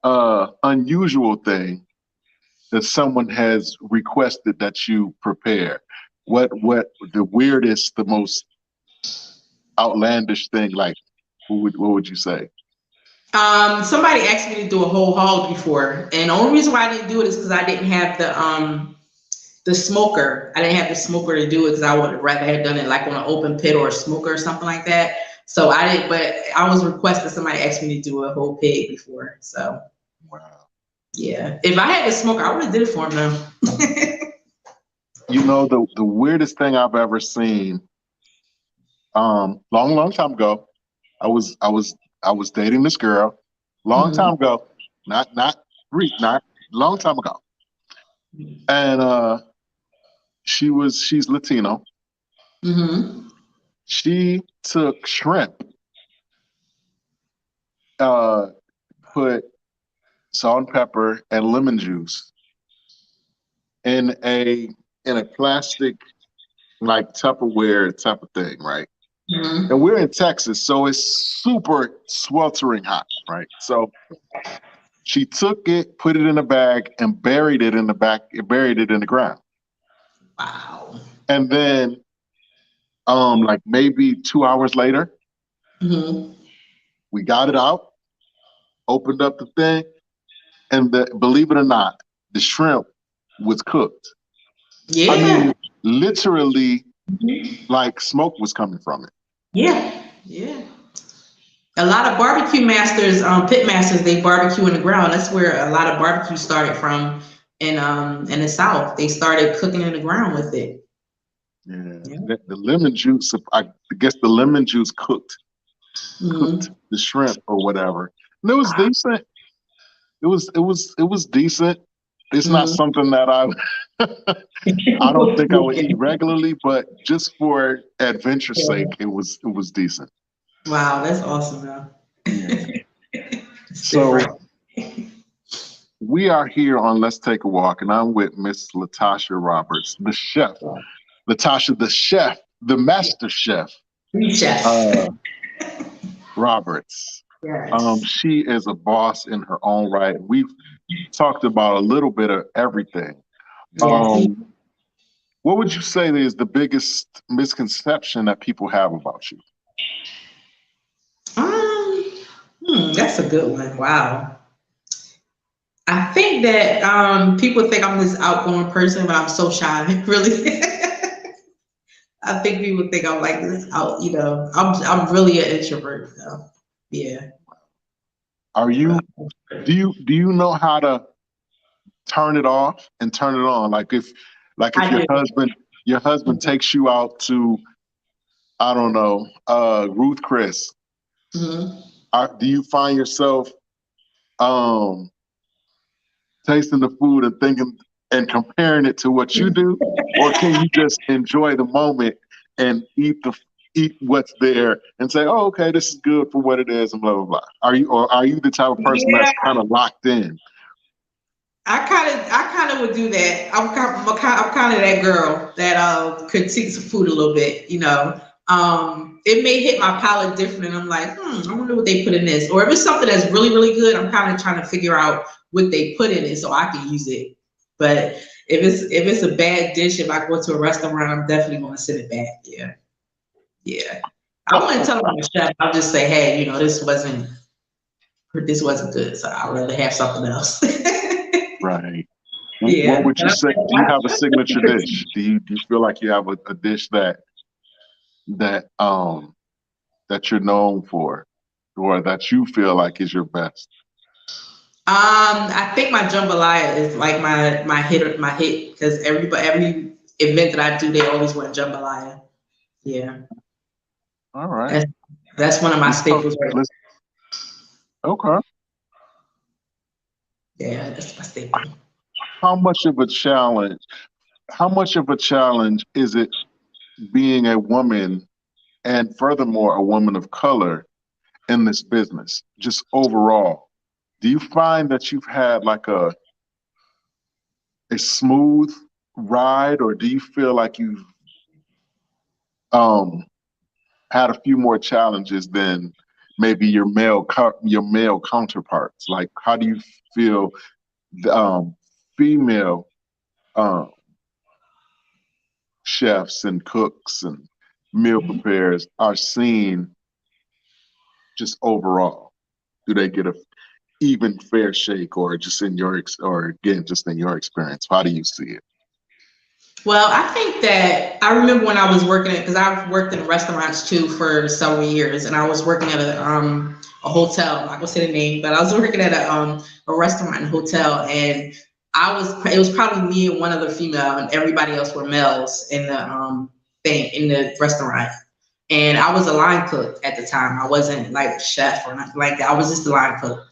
unusual thing that someone has requested that you prepare? What the weirdest, the most outlandish thing? Like, what would you say? Somebody asked me to do a whole hog before, and the only reason why I didn't do it is because I didn't have the smoker. I didn't have the smoker to do it because I would rather have done it like on an open pit or a smoker or something like that. So I didn't, but I was requested. Somebody asked me to do a whole pig before. So Wow. yeah, if I had the smoker, I would have did it for him though. You know, the weirdest thing I've ever seen, long time ago, I was dating this girl, long Mm-hmm. time ago, not long time ago. And she's Latino. Mm-hmm. She took shrimp, uh, put salt and pepper and lemon juice in a plastic like Tupperware type of thing, right? And Mm-hmm. we're in Texas, so it's super sweltering hot, right? So she took it, put it in a bag, and buried it in the ground. Wow. And then, like maybe 2 hours later, Mm-hmm. we got it out, opened up the thing, and believe it or not, the shrimp was cooked. I Yeah. mean, literally, like smoke was coming from it. Yeah. Yeah. A lot of barbecue masters, pit masters, they barbecue in the ground. That's where a lot of barbecue started from in the South. They started cooking in the ground with it. Yeah, Yeah. the lemon juice. I guess the lemon juice cooked Mm-hmm. the shrimp or whatever, and it was decent. It was decent. It's not Mm-hmm. something that I don't think I would eat regularly, but just for adventure's sake, it was decent. Wow, that's awesome, though. Yeah. It's So different. we are here on Let's Take a Walk, and I'm with Miss Latasha Roberts, the chef. Latasha, the chef, the master chef, Chef. uh, Roberts. Yes. She is a boss in her own right. We've talked about a little bit of everything. Yes. What would you say is the biggest misconception that people have about you? Um, that's a good one. Wow. I think that people think I'm this outgoing person, but I'm so shy. Really, I think people think I'm like this out. I'm really an introvert. So, yeah. Are you do you know how to turn it off and turn it on? Like if I your do. husband takes you out to, I don't know, Ruth Chris, Mhm. do you find yourself um tasting the food and thinking and comparing it to what you do, or can you just enjoy the moment and eat what's there and say, "Oh, okay, this is good for what it is," and blah blah blah? Are you the type of person Yeah, that's kind of locked in? I kind of would do that. I'm kind of that girl that critiques the food a little bit. It may hit my palate different, and I'm like, I wonder what they put in this. Or if it's something that's really, really good, I'm kind of trying to figure out what they put in it so I can use it. But if it's a bad dish, if I go to a restaurant, I'm definitely going to send it back. Yeah, yeah. I wouldn't tell them the chef. I'll just say, hey, this wasn't good, so I'd rather have something else. Right. What Yeah. would you say? Do you have a signature dish? Do you feel like you have a dish that um that you're known for, or that you feel like is your best? I think my jambalaya is like my hit because every event that I do, they always want jambalaya. Yeah, All right. that's that's one of my Let's talk. staples right. Let's Okay. Yeah, that's my staple. How much of a challenge? How much of a challenge is it being a woman, and furthermore a woman of color, in this business? Just overall, do you find that you've had like a smooth ride, or do you feel like you've um had a few more challenges than maybe your male counterparts? Like, how do you feel female um, chefs and cooks and meal preparers are seen just overall? do they get a even fair shake, or just in your or again just in your experience? How do you see it? Well, I think that I remember when I was working at, because I've worked in restaurants too for several years, and I was working at a hotel. I'm not gonna say the name, but I was working at a restaurant and hotel, and it was probably me and one other female, and everybody else were males in the in the restaurant. And I was a line cook at the time. I wasn't like a chef or nothing like that. I was just a line cook.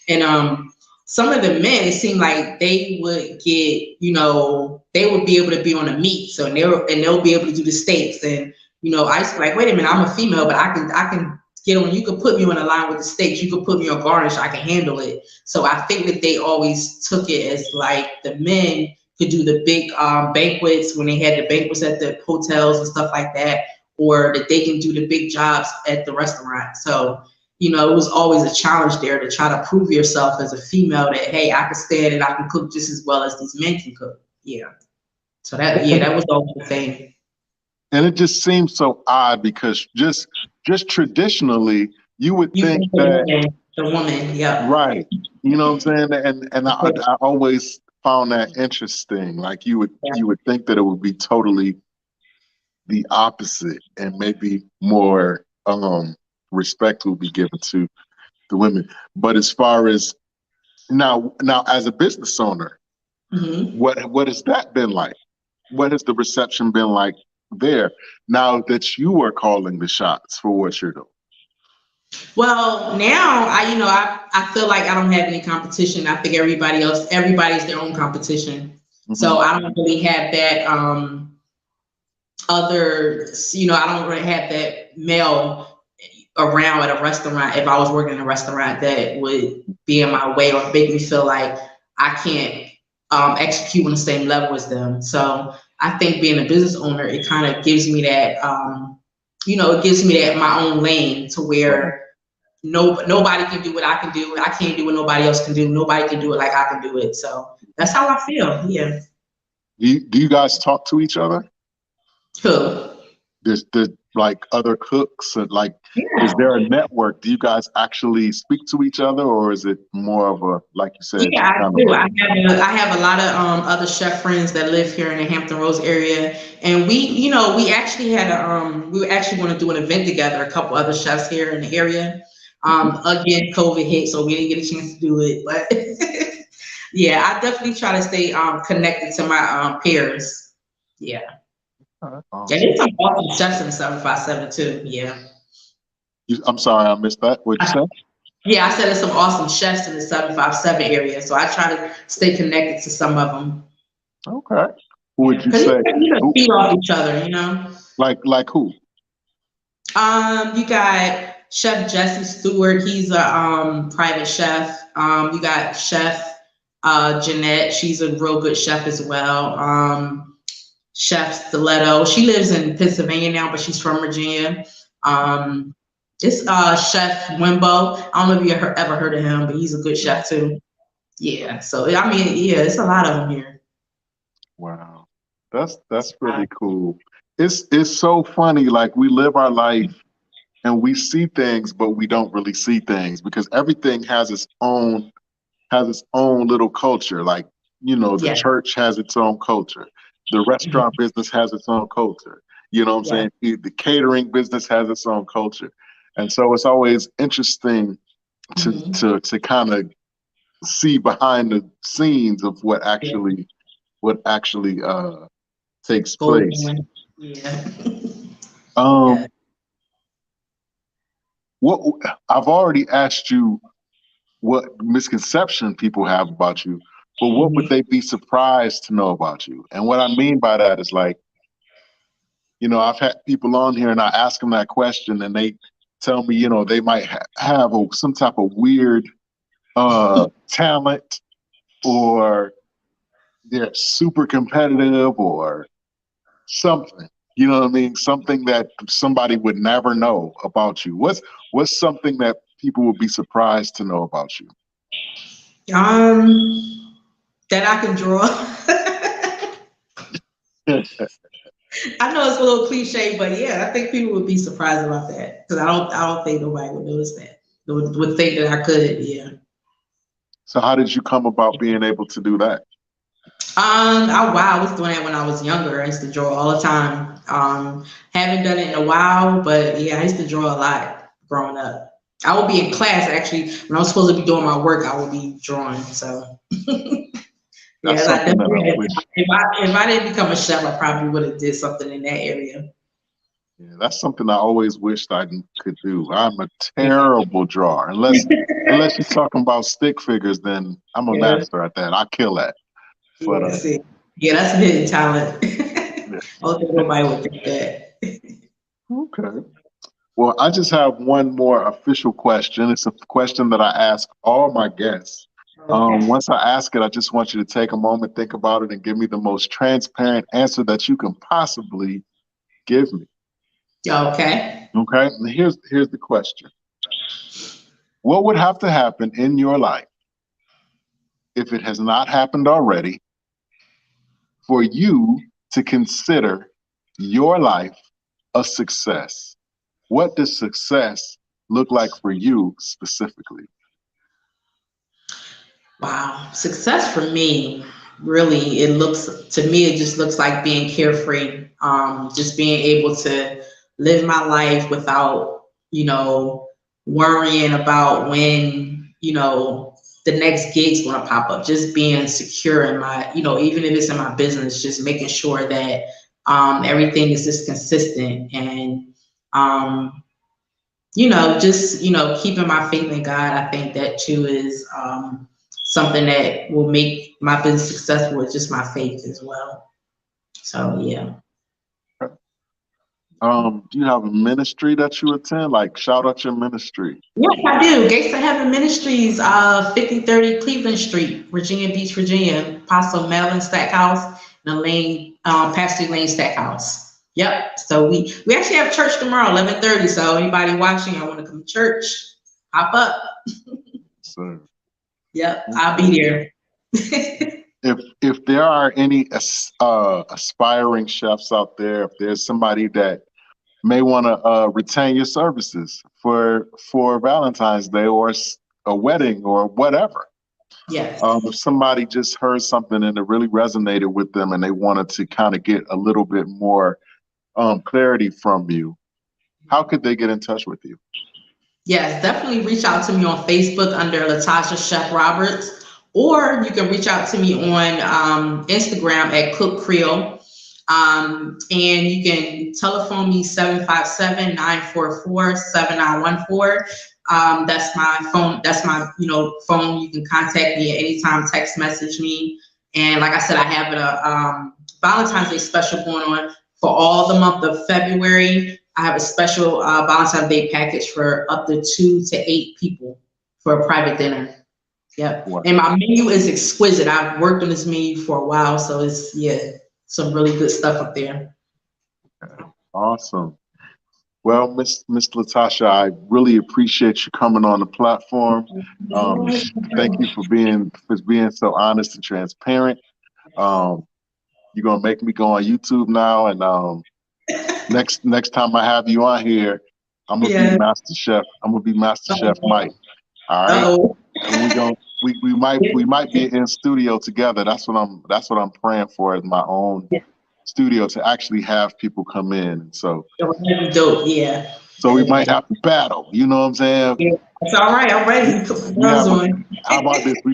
And some of the men, it seemed like they would get, they would be able to be on the meat. So they'll be able to do the steaks. And, I used to be like, wait a minute, I'm a female, but I can get on, you could put me on the line with the steaks, you could put me on garnish, I can handle it. So I think that they always took it as like the men could do the big banquets when they had the banquets at the hotels and stuff like that, or that they can do the big jobs at the restaurant. So, it was always a challenge there to try to prove yourself as a female that, hey, I can stand and I can cook just as well as these men can cook. Yeah. So that was always the thing. And it just seems so odd because just traditionally you would think that the woman, yeah. Right. You know what I'm saying? And I always found that interesting. Like you would think that it would be totally the opposite, and maybe more respect would be given to the women. But as far as now as a business owner, what has that been like? What has the reception been like there now that you are calling the shots for what you're doing? Well, now I feel like I don't have any competition. I think everybody's their own competition. So I don't really have that I don't really have that male around at a restaurant. If I was working in a restaurant, that would be in my way or make me feel like I can't execute on the same level as them. So I think being a business owner, it kind of gives me that, it gives me that my own lane to where nobody can do what I can do. I can't do what nobody else can do. Nobody can do it like I can do it. So that's how I feel. Yeah. Do you guys talk to each other? Who? There's like other cooks, and like, is there a network? Do you guys actually speak to each other, or is it more of a, like you said? Yeah, I do. I have a lot of other chef friends that live here in the Hampton Roads area, and we actually had we were actually going to do an event together. A couple other chefs here in the area. Again, COVID hit, so we didn't get a chance to do it. But yeah, I definitely try to stay connected to my peers. Yeah. Awesome. And there's some awesome chefs in the 757 too. Yeah. I'm sorry, I missed that. What'd you say? Yeah, I said there's some awesome chefs in the 757 area, so I try to stay connected to some of them. Okay. Who would you say? You feed off each other, Like who? You got Chef Jesse Stewart. He's a private chef. You got Chef Jeanette. She's a real good chef as well. Chef Stiletto. She lives in Pennsylvania now, but she's from Virginia. It's Chef Wimbo. I don't know if you ever heard of him, but he's a good chef too. Yeah. So I mean, yeah, it's a lot of them here. Wow, that's really cool. It's so funny. Like we live our life and we see things, but we don't really see things because everything has its own little culture. Like the church has its own culture. The restaurant business has its own culture. You know what I'm saying? The catering business has its own culture. And so it's always interesting to kind of see behind the scenes of what actually takes place. Yeah. What I've already asked you what misconception people have about you, but what would they be surprised to know about you? And what I mean by that is like, I've had people on here and I ask them that question and they tell me, they might have some type of weird talent, or they're super competitive or something. You know what I mean? Something that somebody would never know about you. What's something that people would be surprised to know about you? That I can draw. I know it's a little cliche, but yeah, I think people would be surprised about that because I don't think nobody would notice that. would think that I could. Yeah. So how did you come about being able to do that? I was doing it when I was younger. I used to draw all the time. Haven't done it in a while, but yeah, I used to draw a lot growing up. I would be in class actually when I was supposed to be doing my work. I would be drawing. So That's yeah, I something that I definitely. wish. If I didn't become a chef, I probably would have did something in that area. Yeah, that's something I always wished I could do. I'm a Yeah. terrible drawer. Unless you're talking about stick figures, then I'm a Yeah. master at that. I kill that. But Yeah. See. Yeah, that's a hidden talent. yeah. I don't think nobody would think that. Okay. Well, I just have one more official question. It's a question that I ask all my guests. Okay. Once I ask it, I just want you to take a moment, think about it, and give me the most transparent answer that you can possibly give me. Okay. Okay. And here's the question. What would have to happen in your life if it has not happened already for you to consider your life a success? What does success look like for you specifically? Wow. Success for me, really, it just looks like being carefree. Just being able to live my life without, worrying about when, the next gig's gonna pop up. Just being secure in my, even if it's in my business, just making sure that everything is just consistent and just keeping my faith in God. I think that too is something that will make my business successful. Is just my faith as well. So yeah. Do you have a ministry that you attend? Like, shout out your ministry. Yes, I do. Gates of Heaven Ministries, 5030 Cleveland Street, Virginia Beach, Virginia. Apostle Madeline Stackhouse and Elaine, Pastor Elaine Stackhouse. Yep. So we actually have church tomorrow, 11:30. So anybody watching, I want to come to church, hop up. So, Yep, I'll be there. if there are any aspiring chefs out there, if there's somebody that may want to retain your services for Valentine's Day or a wedding or whatever. Yes. If somebody just heard something and it really resonated with them and they wanted to kind of get a little bit more clarity from you, how could they get in touch with you? Yes, definitely reach out to me on Facebook under Latasha Chef Roberts, or you can reach out to me on Instagram at Cook Creole. And you can telephone me 757-944-7914. That's my phone. That's my phone. You can contact me at any time. Text message me. And like I said, I have a Valentine's Day special going on for all the month of February. I have a special Valentine's Day package for up to 2 to 8 people for a private dinner. Yep. Wow. And my menu is exquisite. I've worked on this menu for a while, so it's some really good stuff up there. Awesome. Well, Miss Latasha, I really appreciate you coming on the platform. Thank you for being so honest and transparent. You're gonna make me go on YouTube now, and next time I have you on here, I'm gonna be Master Chef. I'm gonna be Master Chef Mike. All right. Uh-oh. And we might be in studio together. That's what I'm praying for, as my own studio, to actually have people come in. So That'd be dope. Yeah. So we might have to battle. You know what I'm saying? Yeah. It's all right. I'm ready. How about this? We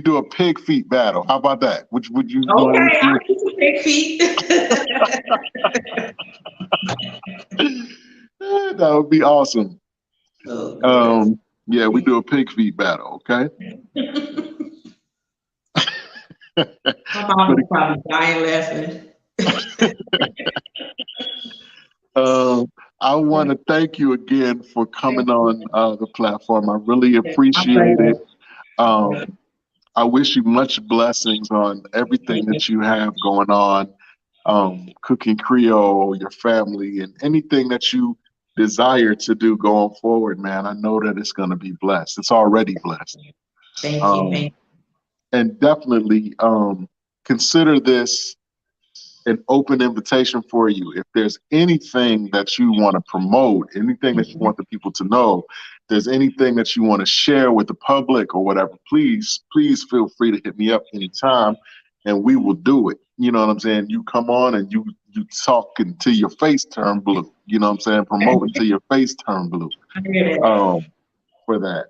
do a pig feet battle. How about that? Would you? Okay, I'll do some pig feet. That would be awesome. Oh, yeah, we do a pig feet battle. Okay. My mom was probably dying laughing. I want to thank you again for coming on the platform. I really appreciate it. I wish you much blessings on everything that you have going on, Cooking Creole, your family, and anything that you desire to do going forward, man. I know that it's going to be blessed. It's already blessed. Thank you. And definitely consider this an open invitation for you. If there's anything that you want to promote, anything that you want the people to know, if there's anything that you want to share with the public or whatever, please feel free to hit me up anytime and we will do it. You know what I'm saying? You come on and you talk until your face turn blue. You know what I'm saying? Promote until your face turn blue. For that.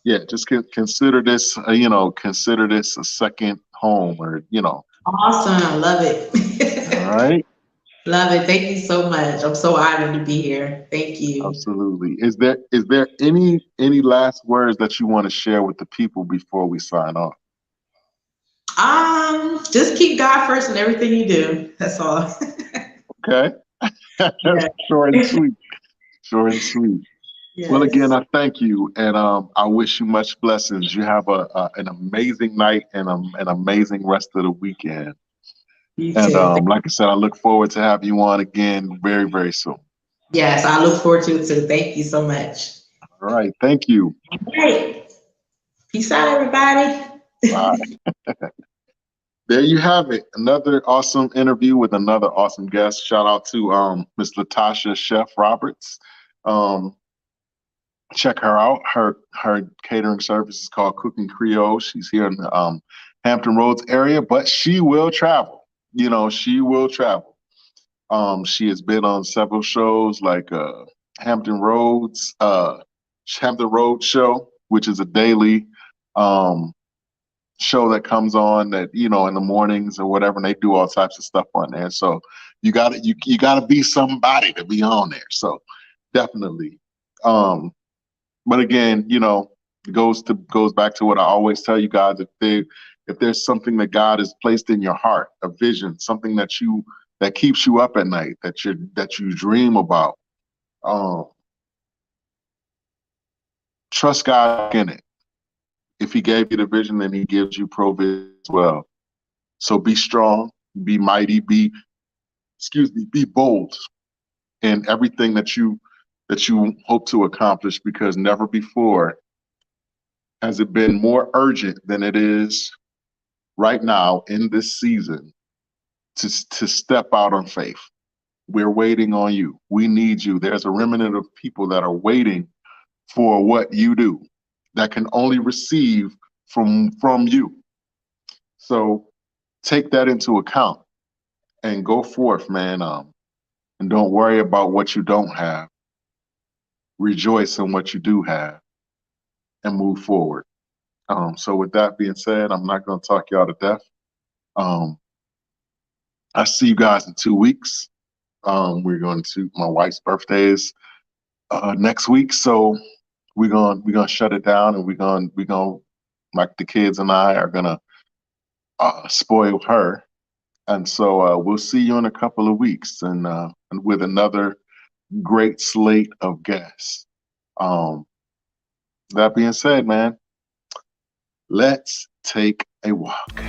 Yeah, just consider this, consider this a second home, or, Awesome. Love it. All right. Love it. Thank you so much. I'm so honored to be here. Thank you. Absolutely. Is there any last words that you want to share with the people before we sign off? Just keep God first in everything you do. That's all. Okay. Yeah. Short and sweet. Short and sweet. Yes. Well, again, I thank you, and I wish you much blessings. You have an amazing night and an amazing rest of the weekend. You and too. Like I said, I look forward to having you on again very, very soon. Yes, I look forward to it too. Thank you so much. All right, thank you. All right. Peace out, everybody. Bye. There you have it. Another awesome interview with another awesome guest. Shout out to Miss Latasha Chef Roberts. Check her out. Her catering service is called Cooking Creole. She's here in the Hampton Roads area, but she will travel. She will travel. She has been on several shows like Hampton Road Show, which is a daily show that comes on that, in the mornings or whatever, and they do all types of stuff on there. So you gotta be somebody to be on there. So definitely. But again, it goes back to what I always tell you guys. If there's something that God has placed in your heart, a vision, something that keeps you up at night, that you dream about, trust God in it. If he gave you the vision, then he gives you provision as well. So be strong, be mighty, be bold in everything that you hope to accomplish, because never before has it been more urgent than it is right now in this season to step out on faith. We're waiting on you. We need you. There's a remnant of people that are waiting for what you do, that can only receive from you. So take that into account and go forth, man. And don't worry about what you don't have. Rejoice in what you do have and move forward. So with that being said, I'm not going to talk y'all to death. I see you guys in 2 weeks. We're going to, my wife's birthday is next week, so we're gonna shut it down, and we're gonna like the kids and I are gonna spoil her, and so we'll see you in a couple of weeks, and with another great slate of guests. That being said, man, let's take a walk.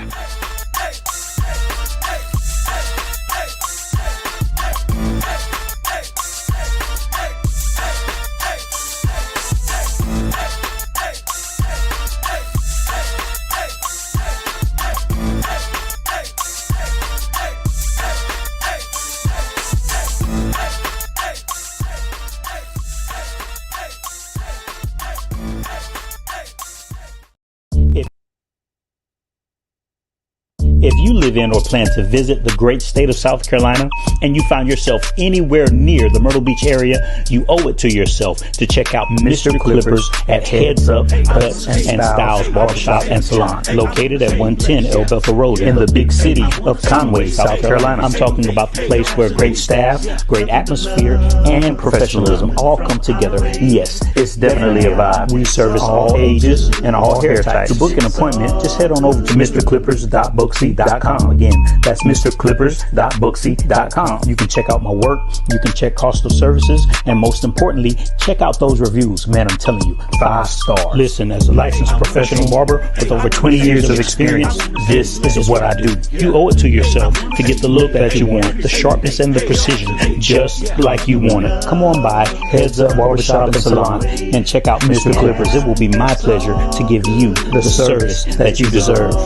If you live in or plan to visit the great state of South Carolina and you find yourself anywhere near the Myrtle Beach area, you owe it to yourself to check out Mr. Clippers at Heads Up Cuts and Styles Barbershop and Salon, located at 110 El Bethel Road in the big city of Conway, South Carolina. I'm talking about the place where great staff, great atmosphere, and professionalism all come together. Yes, it's definitely a vibe. We service all ages and all hair types. To book an appointment, just head on over to mrclippers.booksy.com. Again, that's mrclippers.booksy.com. You can check out my work, you can check cost of services, and most importantly, check out those reviews. Man, I'm telling you, 5 stars. Listen, as a licensed professional barber with over 20 years of experience, this is what I do. You owe it to yourself to get the look that you want, the sharpness and the precision, just like you want it. Come on by Heads Up Barbershop and Salon and check out Mr. Clippers. It will be my pleasure to give you the service that you deserve.